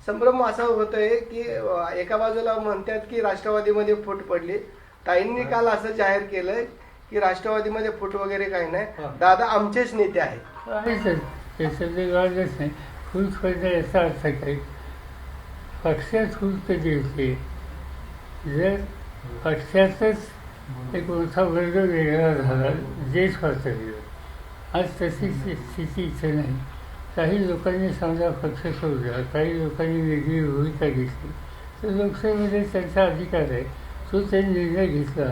संभ्रम असा होतोय की एका बाजूला म्हणतात की राष्ट्रवादीमध्ये फूट पडली. ताईंनी काल असं जाहीर केलंय की राष्ट्रवादीमध्ये फूट वगैरे काही नाही, दादा आमचेच नेते आहेत. त्याच्यातली गरजच नाही. फूट पडणे याचा अर्थ काय? पक्षात फूट कधी होते? जर पक्षातच एक मोठा वर्ग वेगळा झाला, देश पातळीवर. आज तशी स्थिती इथे नाही. काही लोकांनी समजा पक्ष सोडला, काही लोकांनी वेगळी भूमिका घेतली, तर लोकसभेमध्ये त्यांचा अधिकार आहे. तो त्यांनी निर्णय घेतला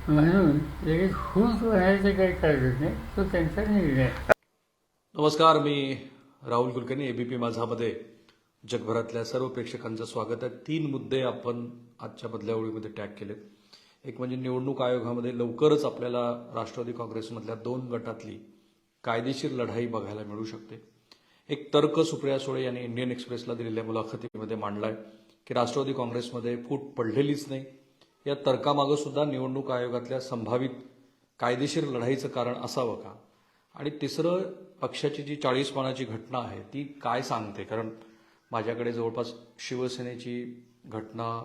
म्हणून लगेच फूट होण्याचं काही कारण नाही, तो त्यांचा निर्णय. नमस्कार, मी राहुल कुलकर्णी. एबीपी माझामध्ये जगभरातल्या सर्व प्रेक्षकांचं स्वागत आहे. 3 मुद्दे आपण आजच्या मधल्या ओळीमध्ये टॅग केलेत. एक म्हणजे निवडणूक आयोगामध्ये लवकरच आपल्याला राष्ट्रवादी काँग्रेसमधल्या 2 गटातली कायदेशीर लढाई बघायला मिळू शकते. एक तर्क सुप्रिया सुळे यांनी इंडियन एक्सप्रेसला दिलेल्या मुलाखतीमध्ये मांडलाय की राष्ट्रवादी काँग्रेसमध्ये फूट पडलेलीच नाही. या तर्कामागं सुद्धा निवडणूक आयोगातल्या संभावित कायदेशीर लढाईचं कारण असावं का? आणि तिसरं, पक्षाची जी 40 पानाची घटना आहे ती काय सांगते? कारण माझ्याकडे जवळपास शिवसेनेची घटना,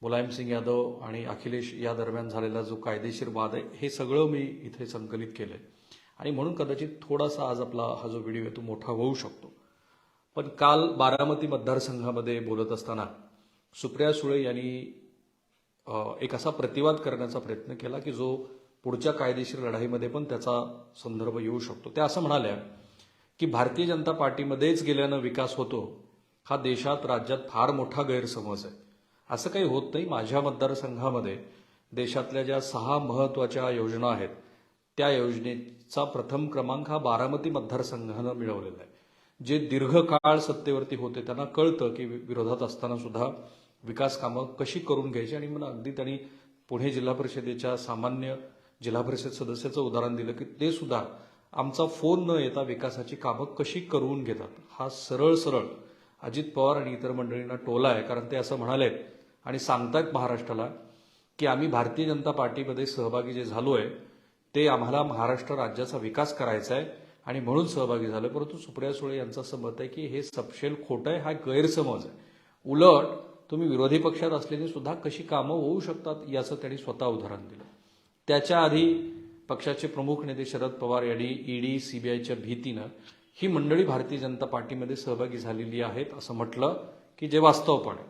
मुलायमसिंग यादव आणि अखिलेश या दरम्यान झालेला जो कायदेशीर वाद आहे, हे सगळं मी इथे संकलित केलंय. आणि म्हणून कदाचित थोडासा आज आपला हा जो व्हिडिओ आहे तो मोठा होऊ शकतो. पण काल बारामती मतदारसंघामध्ये बोलत असताना सुप्रिया सुळे यांनी एक असा प्रतिवाद करण्याचा प्रयत्न केला की जो पुढच्या कायदेशीर लढाईमध्ये पण त्याचा संदर्भ येऊ शकतो. त्या असं म्हणाल्या की भारतीय जनता पार्टीमध्येच गेल्यानं विकास होतो, हा देशात राज्यात फार मोठा गैरसमज आहे. असं काही होत नाही. माझ्या मतदारसंघामध्ये देशातल्या ज्या 6 महत्वाच्या योजना आहेत त्या योजनेचा प्रथम क्रमांक हा बारामती मतदारसंघानं मिळवलेला आहे. जे दीर्घकाळ सत्तेवरती होते त्यांना कळतं की विरोधात असताना सुद्धा विकास कामं कशी करून घ्यायची. आणि मला अगदी त्यांनी पुणे जिल्हा परिषदेच्या सामान्य जिल्हा परिषद सदस्याचं उदाहरण दिलं की ते सुद्धा आमचा फोन न येता विकासाची कामं कशी करून घेतात. हा सरळ सरळ अजित पवार आणि इतर मंडळींना टोला आहे. कारण ते असं म्हणालेत आणि सांगतायत महाराष्ट्राला की आम्ही भारतीय जनता पार्टीमध्ये सहभागी जे झालोय ते आम्हाला महाराष्ट्र राज्याचा विकास करायचा आहे आणि म्हणून सहभागी झालोय. परंतु सुप्रिया सुळे यांचं असं मत आहे की हे सपशेल खोटं आहे, हा गैरसमज आहे. उलट तुम्ही विरोधी पक्षात असलेली सुद्धा कशी कामं होऊ शकतात याचं त्यांनी स्वतः उदाहरण दिलं. त्याच्या आधी पक्षाचे प्रमुख नेते शरद पवार यांनी ईडी सीबीआयच्या भीतीनं ही मंडळी भारतीय जनता पार्टीमध्ये सहभागी झालेली आहेत असं म्हटलं की जे वास्तव पण आहे.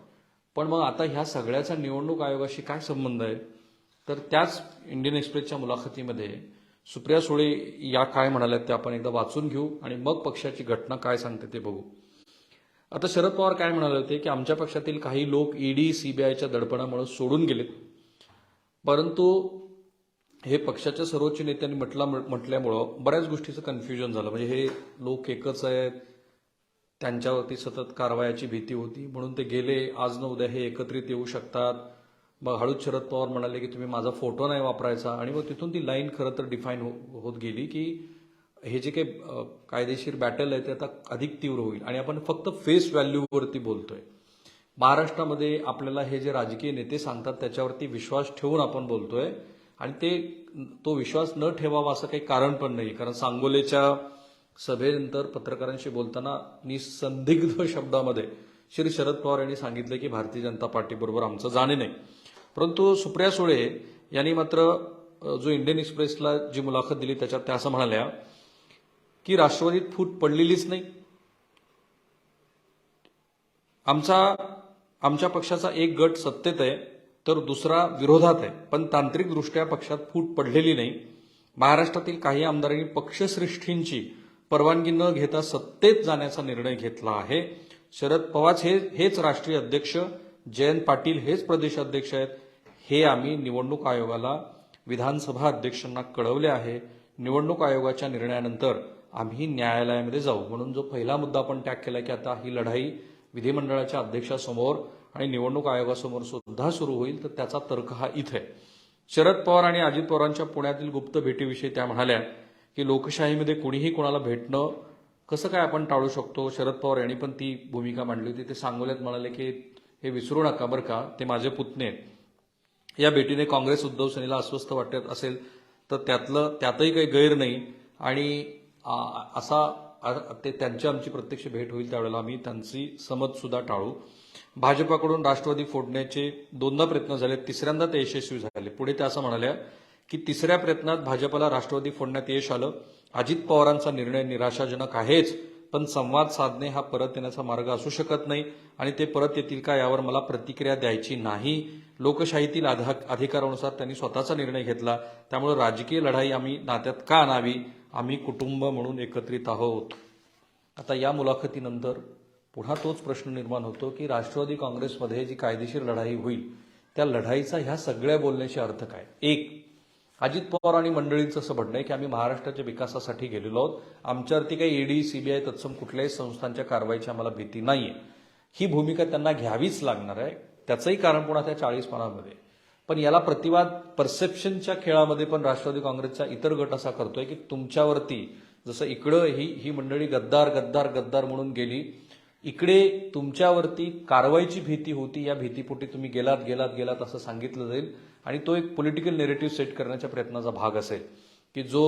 पण मग आता ह्या सगळ्याचा निवडणूक आयोगाशी काय संबंध आहे? तर त्याच इंडियन एक्सप्रेसच्या मुलाखतीमध्ये सुप्रिया सुळे या काय म्हणाल्यात ते आपण एकदा वाचून घेऊ आणि मग पक्षाची घटना काय सांगते ते बघू. आता शरद पवार काय म्हणाले होते की आमच्या पक्षातील काही लोक ईडी सीबीआयच्या दडपणामुळे सोडून गेलेत, परंतु हे पक्षाच्या सर्वोच्च नेत्यांनी म्हटल्यामुळं बऱ्याच गोष्टीचं कन्फ्युजन झालं. म्हणजे हे लोक एकच आहेत, त्यांच्यावरती सतत कारवायाची भीती होती म्हणून ते गेले, आज न उद्या हे एकत्रित येऊ शकतात. मग हळूच शरद पवार म्हणाले की तुम्ही माझा फोटो नाही वापरायचा. आणि मग तिथून ती लाईन खरं तर डिफाईन होत गेली की हे जे काही कायदेशीर बॅटल आहे ते आता अधिक तीव्र होईल आणि आपण फक्त फेस व्हॅल्यूवरती बोलतोय. महाराष्ट्रामध्ये आपल्याला हे जे राजकीय नेते सांगतात त्याच्यावरती विश्वास ठेवून आपण बोलतोय आणि तो विश्वास न ठेवावा असं काही कारण पण नाही. कारण सांगोलेच्या सभेनंतर पत्रकारांशी बोलताना निसंदिग्ध शब्दामध्ये श्री शरद पवार यांनी सांगितलं की भारतीय जनता पार्टीबरोबर आमचं जाणे नाही. परंतु सुप्रिया सुळे यांनी मात्र जो इंडियन एक्सप्रेसला जी मुलाखत दिली त्याच्यात त्या असं म्हणाल्या की राष्ट्रवादीत फूट पडलेलीच नाही. आमच्या पक्षाचा एक गट सत्तेत आहे तर दुसरा विरोधात आहे, पण तांत्रिकदृष्ट्या पक्षात फूट पडलेली नाही. महाराष्ट्रातील काही आमदारांनी पक्षश्रेष्ठींची परवानगी न घेता सत्तेत जाण्याचा निर्णय घेतला आहे. शरद पवार हेच राष्ट्रीय अध्यक्ष, जयंत पाटील हेच प्रदेशाध्यक्ष आहेत. हे आम्ही निवडणूक आयोगाला, विधानसभा अध्यक्षांना कळवले आहे. निवडणूक आयोगाच्या निर्णयानंतर आम्ही न्यायालयामध्ये जाऊ. म्हणून जो पहिला मुद्दा आपण टॅग केला की आता ही लढाई विधिमंडळाच्या अध्यक्षासमोर आणि निवडणूक आयोगासमोर सुद्धा सुरू होईल, तर त्याचा तर्क हा इथे. शरद पवार आणि अजित पवारांच्या पुण्यातील गुप्त भेटीविषयी त्या म्हणाल्या की लोकशाहीमध्ये कुणीही कोणाला भेटणं कसं काय आपण टाळू शकतो. शरद पवार यांनी पण ती भूमिका मांडली होती. ते सांगोल्यात म्हणाले की हे विसरू नका बरं का, ते माझे पुतणे. या भेटीने काँग्रेस उद्धव सेनेला अस्वस्थ वाटत असेल तर त्यातही काही गैर नाही आणि असा त्यांची आमची प्रत्यक्ष भेट होईल त्यावेळेला आम्ही त्यांची समज सुद्धा टाळू. भाजपाकडून राष्ट्रवादी फोडण्याचे 2दा प्रयत्न झाले, तिसऱ्यांदा ते यशस्वी झाले. पुढे ते असं म्हणाल्या की तिसऱ्या प्रयत्नात भाजपला राष्ट्रवादी फोडण्यात यश आलं. अजित पवारांचा निर्णय निराशाजनक आहेच, पण संवाद साधणे हा परत येण्याचा मार्ग असू शकत नाही आणि ते परत येतील का यावर मला प्रतिक्रिया द्यायची नाही. लोकशाहीतील अधिकारानुसार त्यांनी स्वतःचा निर्णय घेतला, त्यामुळे राजकीय लढाई आम्ही नात्यात का आणावी, आम्ही कुटुंब म्हणून एकत्रित आहोत. आता या मुलाखतीनंतर पुन्हा तोच प्रश्न निर्माण होतो की राष्ट्रवादी काँग्रेसमध्ये जी कायदेशीर लढाई होईल त्या लढाईचा ह्या सगळ्या बोलण्याशी अर्थ काय. एक, अजित पवार आणि मंडळींचं असं म्हणणं आहे की आम्ही महाराष्ट्राच्या विकासासाठी गेलेलो आहोत, आमच्यावरती काही ईडी सीबीआय तत्सम कुठल्याही संस्थांच्या कारवाईची आम्हाला भीती नाहीये. ही भूमिका त्यांना घ्यावीच लागणार आहे. त्याचंही कारण पुन्हा त्या 40 पानांमध्ये. पण याला प्रतिवाद परसेप्शनच्या खेळामध्ये पण राष्ट्रवादी काँग्रेसचा इतर गट असा करतोय की तुमच्यावरती जसं इकडं ही मंडळी गद्दार गद्दार गद्दार म्हणून गेली, इकडे तुमच्यावरती कारवाईची भीती होती, या भीतीपोटी तुम्ही गेलात असं सांगितलं जाईल आणि तो एक पॉलिटिकल नेरेटिव्ह सेट करण्याच्या प्रयत्नाचा भाग असेल की जो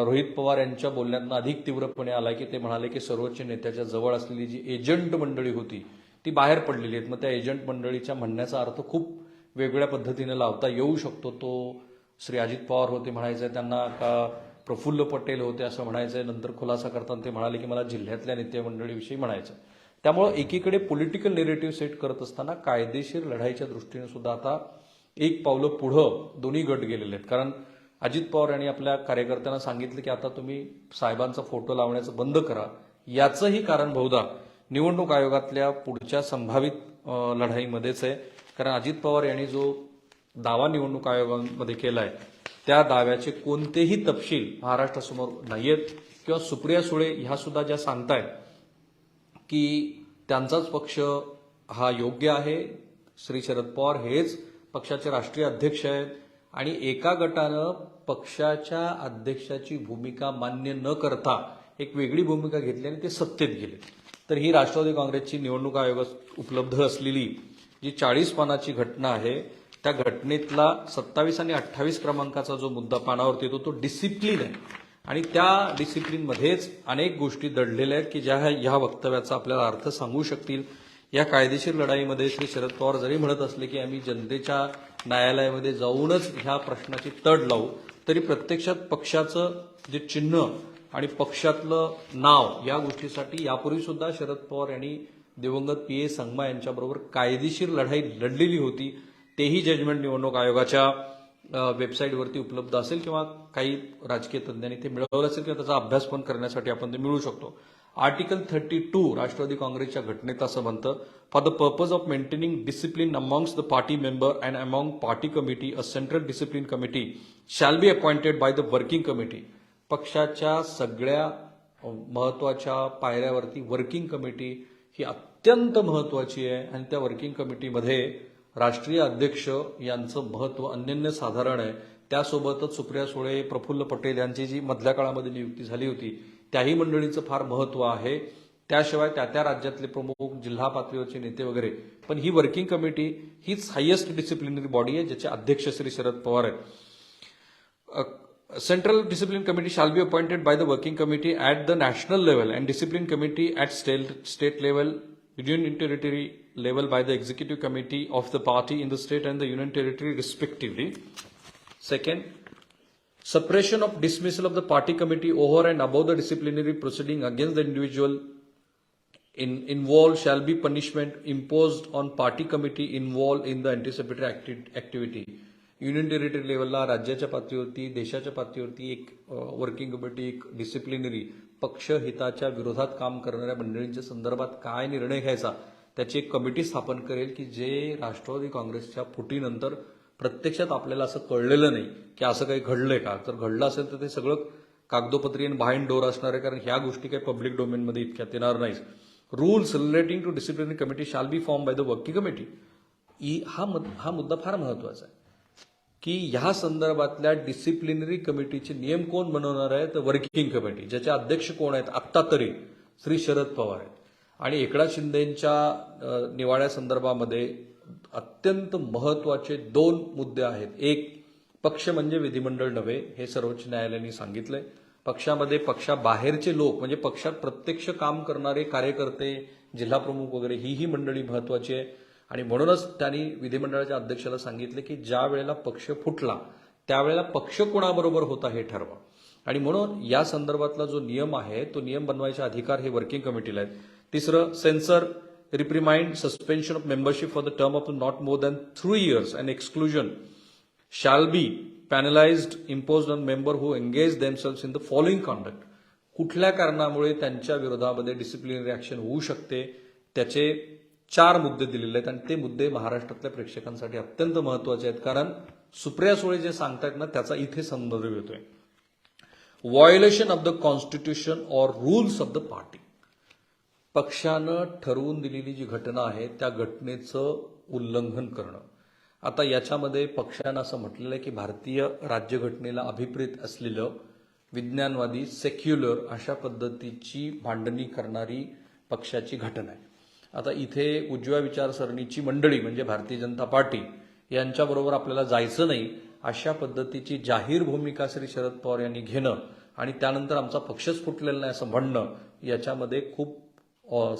रोहित पवार यांच्या बोलण्यातनं अधिक तीव्रपणे आला की ते म्हणाले की सर्वोच्च नेत्याच्या जवळ असलेली जी एजंट मंडळी होती ती बाहेर पडलेली आहेत. मग त्या एजंट मंडळीच्या म्हणण्याचा अर्थ खूप वेगळ्या पद्धतीने लावता येऊ शकतो. तो श्री अजित पवार होते म्हणायचंय त्यांना का प्रफुल्ल पटेल होते असं म्हणायचंय. नंतर खुलासा करताना ते म्हणाले की मला जिल्ह्यातल्या नेते मंडळीविषयी म्हणायचं. त्यामुळे एकीकडे पॉलिटिकल नेरेटिव्ह सेट करत असताना कायदेशीर लढाईच्या दृष्टीने सुद्धा आता एक पावलं पुढं दोन्ही गट गेलेले आहेत. कारण अजित पवार यांनी आपल्या कार्यकर्त्यांना सांगितलं की आता तुम्ही साहेबांचा फोटो लावण्याचं बंद करा. याचंही कारण बहुधा निवडणूक आयोगातल्या पुढच्या संभावित लढाईमध्येच आहे. कारण अजित पवार यांनी जो दावा निवडणूक आयोगामध्ये केलाय त्या दाव्याचे कोणतेही तपशील महाराष्ट्रासमोर नाहीयेत किंवा सुप्रिया सुळे ह्या सुद्धा ज्या सांगतायत की त्यांचाच पक्ष हा योग्य आहे, श्री शरद पवार हेच पक्षाचे राष्ट्रीय अध्यक्ष आहेत आणि एका गटानं पक्षाच्या अध्यक्षाची भूमिका मान्य न करता एक वेगळी भूमिका घेतली आणि ते सत्तेत गेले. तर ही राष्ट्रवादी काँग्रेसची निवडणूक आयोगात उपलब्ध असलेली जी 40 पानाची घटना आहे त्या घटनेतला 27 आणि 28 क्रमांकाचा जो मुद्दा पानावरती येतो तो डिसिप्लिन आहे आणि त्या डिसिप्लिनमध्येच अनेक गोष्टी दडलेल्या आहेत की ज्या ह्या वक्तव्याचा आपल्याला अर्थ सांगू शकतील. या कायदेशीर लढाईमध्ये श्री शरद पवार जरी म्हणत असले की आम्ही जनतेच्या न्यायालयामध्ये जाऊनच ह्या प्रश्नाची तड लावू, तरी प्रत्यक्षात पक्षाचं जे चिन्ह आणि पक्षातलं नाव या गोष्टीसाठी यापूर्वी सुद्धा शरद पवार यांनी दिवंगत पी.ए. संगमा यांच्याबरोबर कायदेशीर लढाई लढलेली होती. तेही जजमेंट निवडणूक आयोगाच्या वेबसाईटवरती उपलब्ध असेल किंवा काही राजकीय तज्ञांनी ते मिळवलं असेल किंवा त्याचा अभ्यास पण करण्यासाठी आपण ते मिळवू शकतो. आर्टिकल 32 राष्ट्रवादी काँग्रेसच्या घटनेत असं म्हणतं, for the purpose of maintaining discipline amongst the party member and among party committee a central discipline committee shall be appointed by the working committee. पक्षाच्या सगळ्या महत्वाच्या पायऱ्यावरती वर्किंग कमिटी ही अत्यंत महत्वाची आहे आणि त्या वर्किंग कमिटीमध्ये राष्ट्रीय अध्यक्ष यांचं महत्व अनन्यसाधारण आहे. त्यासोबतच सुप्रिया सुळे, प्रफुल्ल पटेल यांची जी मधल्या काळामध्ये नियुक्ती झाली होती त्याही मंडळींचं फार महत्व आहे. त्याशिवाय त्या राज्यातले प्रमुख, जिल्हा पातळीवरचे नेते वगैरे. पण ही वर्किंग कमिटी हीच हायेस्ट डिसिप्लिनरी बॉडी आहे ज्याचे अध्यक्ष श्री शरद पवार आहेत. Central discipline committee shall be appointed by the working committee at the national level and discipline committee at state level, union and territory level by the executive committee of the party in the state and the union territory respectively. Second, suppression of dismissal of the party committee over and above the disciplinary proceeding against the individual involved shall be punishment imposed on party committee involved in the anticipatory activity. Union territory लेवलला राज्याच्या पातळीवरती, देशाच्या पातळीवरती एक working committee, एक disciplinary पक्ष हिताच्या विरोधात काम करणाऱ्या मंडळींच्या संदर्भात काय निर्णय घ्यायचा त्याची एक कमिटी स्थापन करेल की जे राष्ट्रवादी काँग्रेसच्या फुटीनंतर प्रत्यक्षात आपल्याला असं कळलेलं नाही की असं काही घडलंय का. जर घडलं असेल तर ते सगळं कागदोपत्री आणि बाहेर डोर असणार आहे, कारण ह्या गोष्टी काही पब्लिक डोमेनमध्ये इतक्यात येणार नाही. Rules relating to disciplinary committee shall be form by the working committee. हा मुद्दा फार महत्वाचा आहे की ह्या संदर्भातल्या डिसिप्लिनरी कमिटीचे नियम कोण बनवणार आहे, तर वर्किंग कमिटी, ज्याचे अध्यक्ष कोण आहेत आत्ता तरी श्री शरद पवार आहेत. आणि एकनाथ शिंदेच्या निवाड्या संदर्भामध्ये अत्यंत महत्वाचे 2 मुद्दे आहेत. एक, पक्ष म्हणजे विधिमंडळ नव्हे हे सर्वोच्च न्यायालयाने सांगितलंय. पक्षामध्ये पक्षाबाहेरचे लोक म्हणजे पक्षात प्रत्यक्ष काम करणारे कार्यकर्ते, जिल्हाप्रमुख वगैरे ही मंडळी महत्वाची आहे. आणि म्हणूनच त्यांनी विधिमंडळाच्या अध्यक्षाला सांगितले की ज्या वेळेला पक्ष फुटला त्यावेळेला पक्ष कोणाबरोबर होता हे ठरवा. आणि म्हणून या संदर्भातला जो नियम आहे तो नियम बनवायचे अधिकार हे वर्किंग कमिटीला आहेत. तिसरं, censure, reprimand, suspension of membership for the term of not more than 3 years and exclusion shall be penalized imposed on member who engage themselves in the following conduct. कुठल्या कारणामुळे त्यांच्या विरोधामध्ये डिसिप्लिनरी ऍक्शन होऊ शकते त्याचे 4 मुद्दे दिलेले आहेत. आणि ते मुद्दे महाराष्ट्रातल्या प्रेक्षकांसाठी अत्यंत महत्वाचे आहेत, कारण सुप्रिया सुळे जे सांगतायत ना त्याचा इथे संदर्भ येतोय. Violation of the constitution or rules of the party. पक्षानं ठरवून दिलेली जी घटना आहे त्या घटनेचं उल्लंघन करणं. आता याच्यामध्ये पक्षानं असं म्हटलेलं आहे की भारतीय राज्यघटनेला अभिप्रेत असलेलं विज्ञानवादी, सेक्युलर अशा पद्धतीची मांडणी करणारी पक्षाची घटना आहे. आता इथे उजव्या विचारसरणीची मंडळी म्हणजे भारतीय जनता पार्टी यांच्याबरोबर आपल्याला जायचं नाही अशा पद्धतीची जाहीर भूमिका श्री शरद पवार यांनी घेणं आणि त्यानंतर आमचा पक्षच फुटलेला नाही असं म्हणणं याच्यामध्ये खूप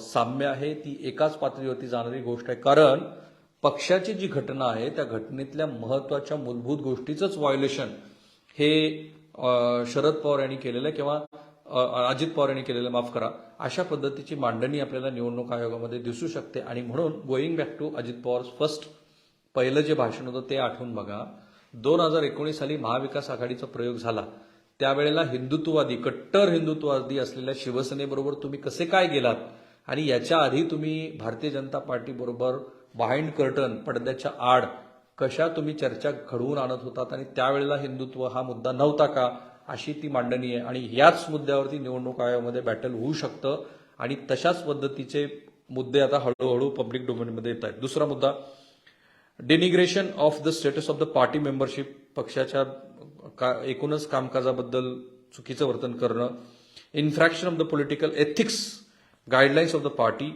साम्य आहे. ती एकाच पातळीवरती जाणारी गोष्ट आहे, कारण पक्षाची जी घटना आहे त्या घटनेतल्या महत्वाच्या मूलभूत गोष्टीचंच व्हायोलेशन हे शरद पवार यांनी केलेलं आहे किंवा अजित पवार यांनी केलेलं, माफ करा, अशा पद्धतीची मांडणी आपल्याला निवडणूक आयोगामध्ये दिसू शकते. आणि म्हणून going back to Ajit Pawar first पहिलं जे भाषण होतं ते आठवून बघा. 2019 साली महाविकास आघाडीचा प्रयोग झाला त्यावेळेला हिंदुत्ववादी, कट्टर हिंदुत्ववादी असलेल्या शिवसेनेबरोबर तुम्ही कसे काय गेलात आणि याच्या आधी तुम्ही भारतीय जनता पार्टी बरोबर बिहाइंड कर्टन, पडद्याच्या आड कशा तुम्ही चर्चा घडवून आणत होतात आणि त्यावेळेला हिंदुत्व हा मुद्दा नव्हता का, अशी ती मांडणी आहे. आणि याच मुद्द्यावरती निवडणूक आयोगामध्ये बॅटल होऊ शकतं आणि तशाच पद्धतीचे मुद्दे आता हळूहळू पब्लिक डोमेनमध्ये येत आहेत. दुसरा मुद्दा, denigration of the status of the party membership. पक्षाच्या एकूणच कामकाजाबद्दल चुकीचं वर्तन करणं. Infraction of the political ethics guidelines of the party.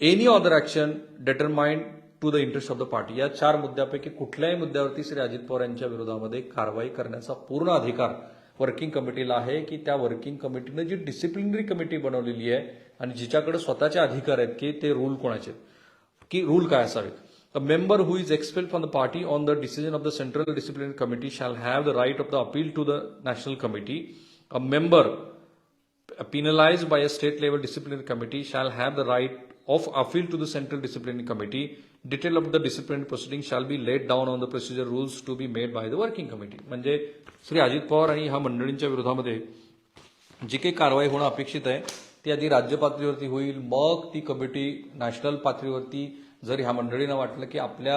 Any other action determined to the interest of the party. या 4 मुद्द्यापैकी कुठल्याही मुद्द्यावरती श्री अजित पवार यांच्या विरोधामध्ये कारवाई करण्याचा पूर्ण अधिकार वर्किंग कमिटीला आहे की त्या वर्किंग कमिटीनं जी डिसिप्लिनरी कमिटी बनवलेली आहे आणि जिच्याकडे स्वतःचे अधिकार आहेत की ते रूल कोणाचे की रूल काय असावेत. A member who is expelled from the party on the decision of the Central Disciplinary Committee shall have the right of the appeal to the National Committee. A member penalized by a state level disciplinary committee shall have the right of appeal to the Central Disciplinary Committee. Detail of the disciplinary proceeding shall be laid down on the procedure rules to be made by the working committee. म्हणजे श्री अजित पवार आणि ह्या मंडळींच्या विरोधामध्ये जी काही कारवाई होणं अपेक्षित आहे ती आधी राज्य पातळीवरती होईल, मग ती कमिटी नॅशनल पातळीवरती. जर ह्या मंडळींना वाटलं की आपल्या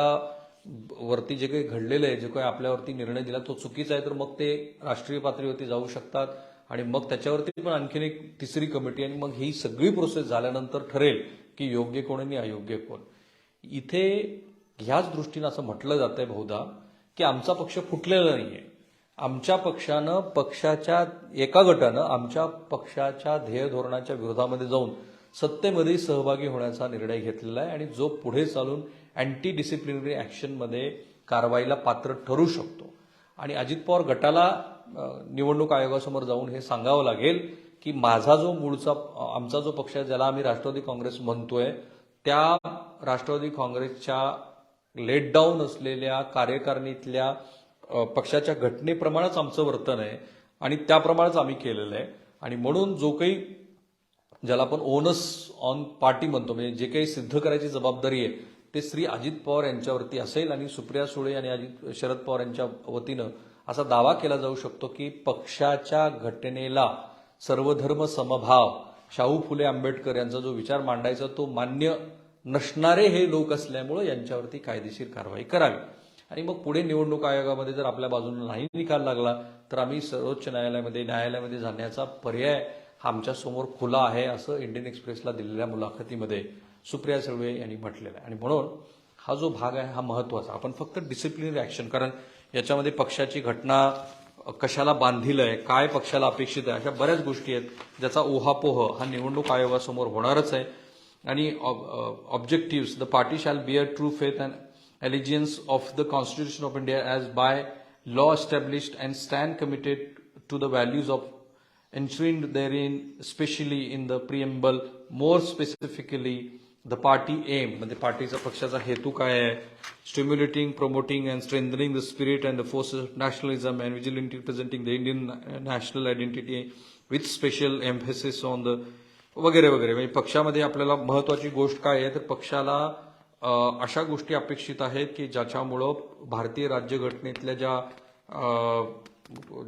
वरती जे काही घडलेलं आहे, जे काही आपल्यावरती निर्णय दिला तो चुकीचा आहे, तर मग ते राष्ट्रीय पातळीवरती जाऊ शकतात आणि मग त्याच्यावरती पण आणखीन एक तिसरी कमिटी आणि मग ही सगळी प्रोसेस झाल्यानंतर ठरेल की योग्य कोण आणि अयोग्य कोण. इथे ह्याच दृष्टीनं असं म्हटलं जातंय बहुधा की आमचा पक्ष फुटलेला नाहीये. आमच्या पक्षानं, पक्षाच्या एका गटानं आमच्या पक्षाच्या ध्येय धोरणाच्या विरोधामध्ये जाऊन सत्तेमध्ये सहभागी होण्याचा निर्णय घेतलेला आहे आणि जो पुढे चालून अँटी डिसिप्लिनरी ऍक्शनमध्ये कारवाईला पात्र ठरू शकतो. आणि अजित पवार गटाला निवडणूक आयोगासमोर जाऊन हे सांगावं लागेल की माझा जो मूळचा आमचा जो पक्ष आहे ज्याला आम्ही राष्ट्रवादी काँग्रेस म्हणतोय त्या राष्ट्रवादी काँग्रेसच्या लेट डाऊन असलेल्या कार्यकारिणीतल्या पक्षाच्या घटनेप्रमाणेच आमचं वर्तन आहे आणि त्याप्रमाणेच आम्ही केलेलं आहे. आणि म्हणून जो काही ज्याला आपण ओनस ऑन पार्टी म्हणतो म्हणजे जे काही सिद्ध करायची जबाबदारी आहे ते श्री अजित पवार यांच्यावरती असेल. आणि सुप्रिया सुळे आणि शरद पवार यांच्या वतीनं असा दावा केला जाऊ शकतो की पक्षाच्या घटनेला सर्वधर्म समभाव, शाहू फुले आंबेडकर यांचा जो विचार मांडायचा तो मान्य नसणारे हे लोक असल्यामुळे यांच्यावरती कायदेशीर कारवाई करावी. आणि मग पुढे निवडणूक आयोगामध्ये जर आपल्या बाजूने नाही निकाल लागला तर आम्ही सर्वोच्च न्यायालयामध्ये जाण्याचा पर्याय आमच्या समोर खुला आहे, असं इंडियन एक्सप्रेसला दिलेल्या मुलाखतीमध्ये सुप्रिया सुळे यांनी म्हटलेलं आहे. आणि म्हणून हा जो भाग आहे हा महत्वाचा. आपण फक्त डिसिप्लिनरी ऍक्शन, कारण याच्यामध्ये पक्षाची घटना कशाला बांधील आहे, काय पक्षाला अपेक्षित आहे, अशा बऱ्याच गोष्टी आहेत ज्याचा ओहापोह हा निवडणूक आयोगासमोर होणारच आहे. आणि objectives, the party shall bear true faith and allegiance of the Constitution of India as by law established and stand committed to the values of enshrined therein, especially in the preamble, more specifically the party aim, म्हणजे पार्टीचा पक्षाचा हेतू काय आहे, stimulating, promoting and strengthening the spirit and the forces of nationalism and vigilantly presenting the Indian national identity with special emphasis on the वगैरे वगैरे. म्हणजे पक्षामध्ये आपल्याला महत्वाची गोष्ट काय आहे, तर पक्षाला अशा गोष्टी अपेक्षित आहेत की ज्याच्यामुळं भारतीय राज्यघटनेतल्या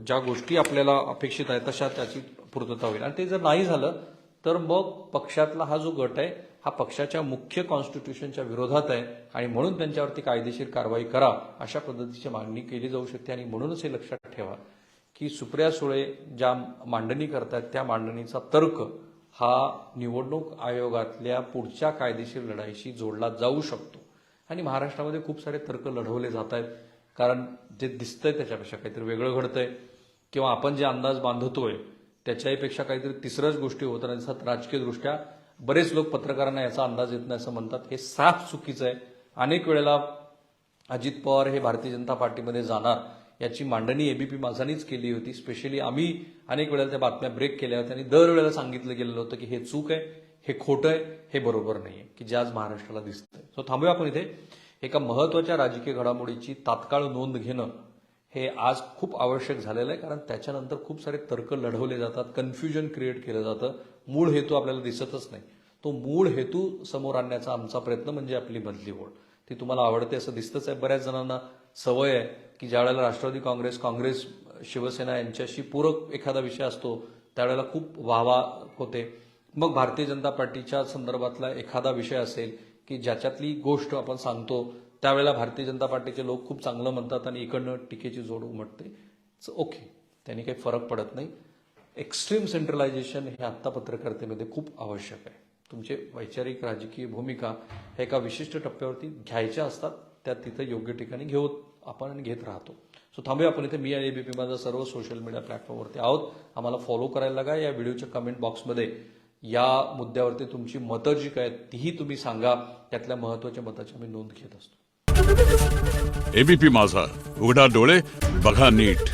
ज्या गोष्टी आपल्याला अपेक्षित आहेत तशा त्याची पूर्तता होईल. आणि ते जर नाही झालं तर मग पक्षातला हा जो गट आहे हा पक्षाच्या मुख्य कॉन्स्टिट्यूशनच्या विरोधात आहे आणि म्हणून त्यांच्यावरती कायदेशीर कारवाई करा अशा पद्धतीची मागणी केली जाऊ शकते. आणि म्हणूनच हे लक्षात ठेवा की सुप्रिया सुळे ज्या मांडणी करतात त्या मांडणीचा तर्क हा निवडणूक आयोगातल्या पुढच्या कायदेशीर लढाईशी जोडला जाऊ शकतो. आणि महाराष्ट्रामध्ये खूप सारे तर्क लढवले जात आहेत, कारण जे दिसतंय त्याच्यापेक्षा काहीतरी वेगळं घडतंय किंवा आपण जे अंदाज बांधतोय त्याच्यापेक्षा काहीतरी तिसऱ्याच गोष्टी होत असतात. राजकीय दृष्ट्या बरेच लोक पत्रकारांना याचा अंदाज येत नाही असं म्हणतात. हे साफ चुकीचं आहे. अनेक वेळेला अजित पवार हे भारतीय जनता पार्टीमध्ये जाणार याची मांडणी एबीपी माझानीच केली होती. स्पेशली आम्ही अनेक वेळेला त्या बातम्या ब्रेक केल्या होत्या आणि दरवेळेला सांगितलं गेलेलं होतं की हे चूक आहे, हे खोटं आहे, हे बरोबर नाहीये, की जे आज महाराष्ट्राला दिसतंय. सो थांबूया आपण इथे. एका महत्वाच्या राजकीय घडामोडीची तात्काळ नोंद घेणं हे आज खूप आवश्यक झालेलं आहे, कारण त्याच्यानंतर खूप सारे तर्क लढवले जातात, कन्फ्युजन क्रिएट केलं जातं, मूळ हेतू आपल्याला दिसतच नाही. तो मूळ हेतू समोर आणण्याचा आमचा प्रयत्न म्हणजे आपली मधली ओळ. ती तुम्हाला आवडते असं दिसतंच आहे. बऱ्याच जणांना सवय आहे की ज्यावेळेला राष्ट्रवादी काँग्रेस शिवसेना यांच्याशी पूरक एखादा विषय असतो त्यावेळेला खूप वाहवा होते. मग भारतीय जनता पार्टीच्या संदर्भातला एखादा विषय असेल की ज्याच्यातली गोष्ट आपण सांगतो त्यावेळेला भारतीय जनता पार्टीचे लोक खूप चांगलं म्हणतात आणि इकडनं टीकेची जोड उमटते. ओके, त्यांनी काही फरक पडत नाही. एक्स्ट्रीम सेंट्रलायझेशन हे आत्ता पत्रकारितेमध्ये खूप आवश्यक आहे. तुमचे वैचारिक राजकीय भूमिका हे एका विशिष्ट टप्प्यावरती घ्यायच्या असतात, त्या तिथे योग्य ठिकाणी आपण घेत राहतो. सो थांबूया आपण इथे. मी आणि एबीपी माझा सर्व सोशल मीडिया प्लॅटफॉर्मवरती आहोत. आम्हाला फॉलो करायला लागा. या व्हिडिओच्या कमेंट बॉक्समध्ये या मुद्द्यावरती तुमची मतं जी काय तीही तुम्ही सांगा. त्यातल्या महत्वाच्या मताची आम्ही नोंद घेत असतो. एबीपी माझा, उघडा डोळे बघा नीट.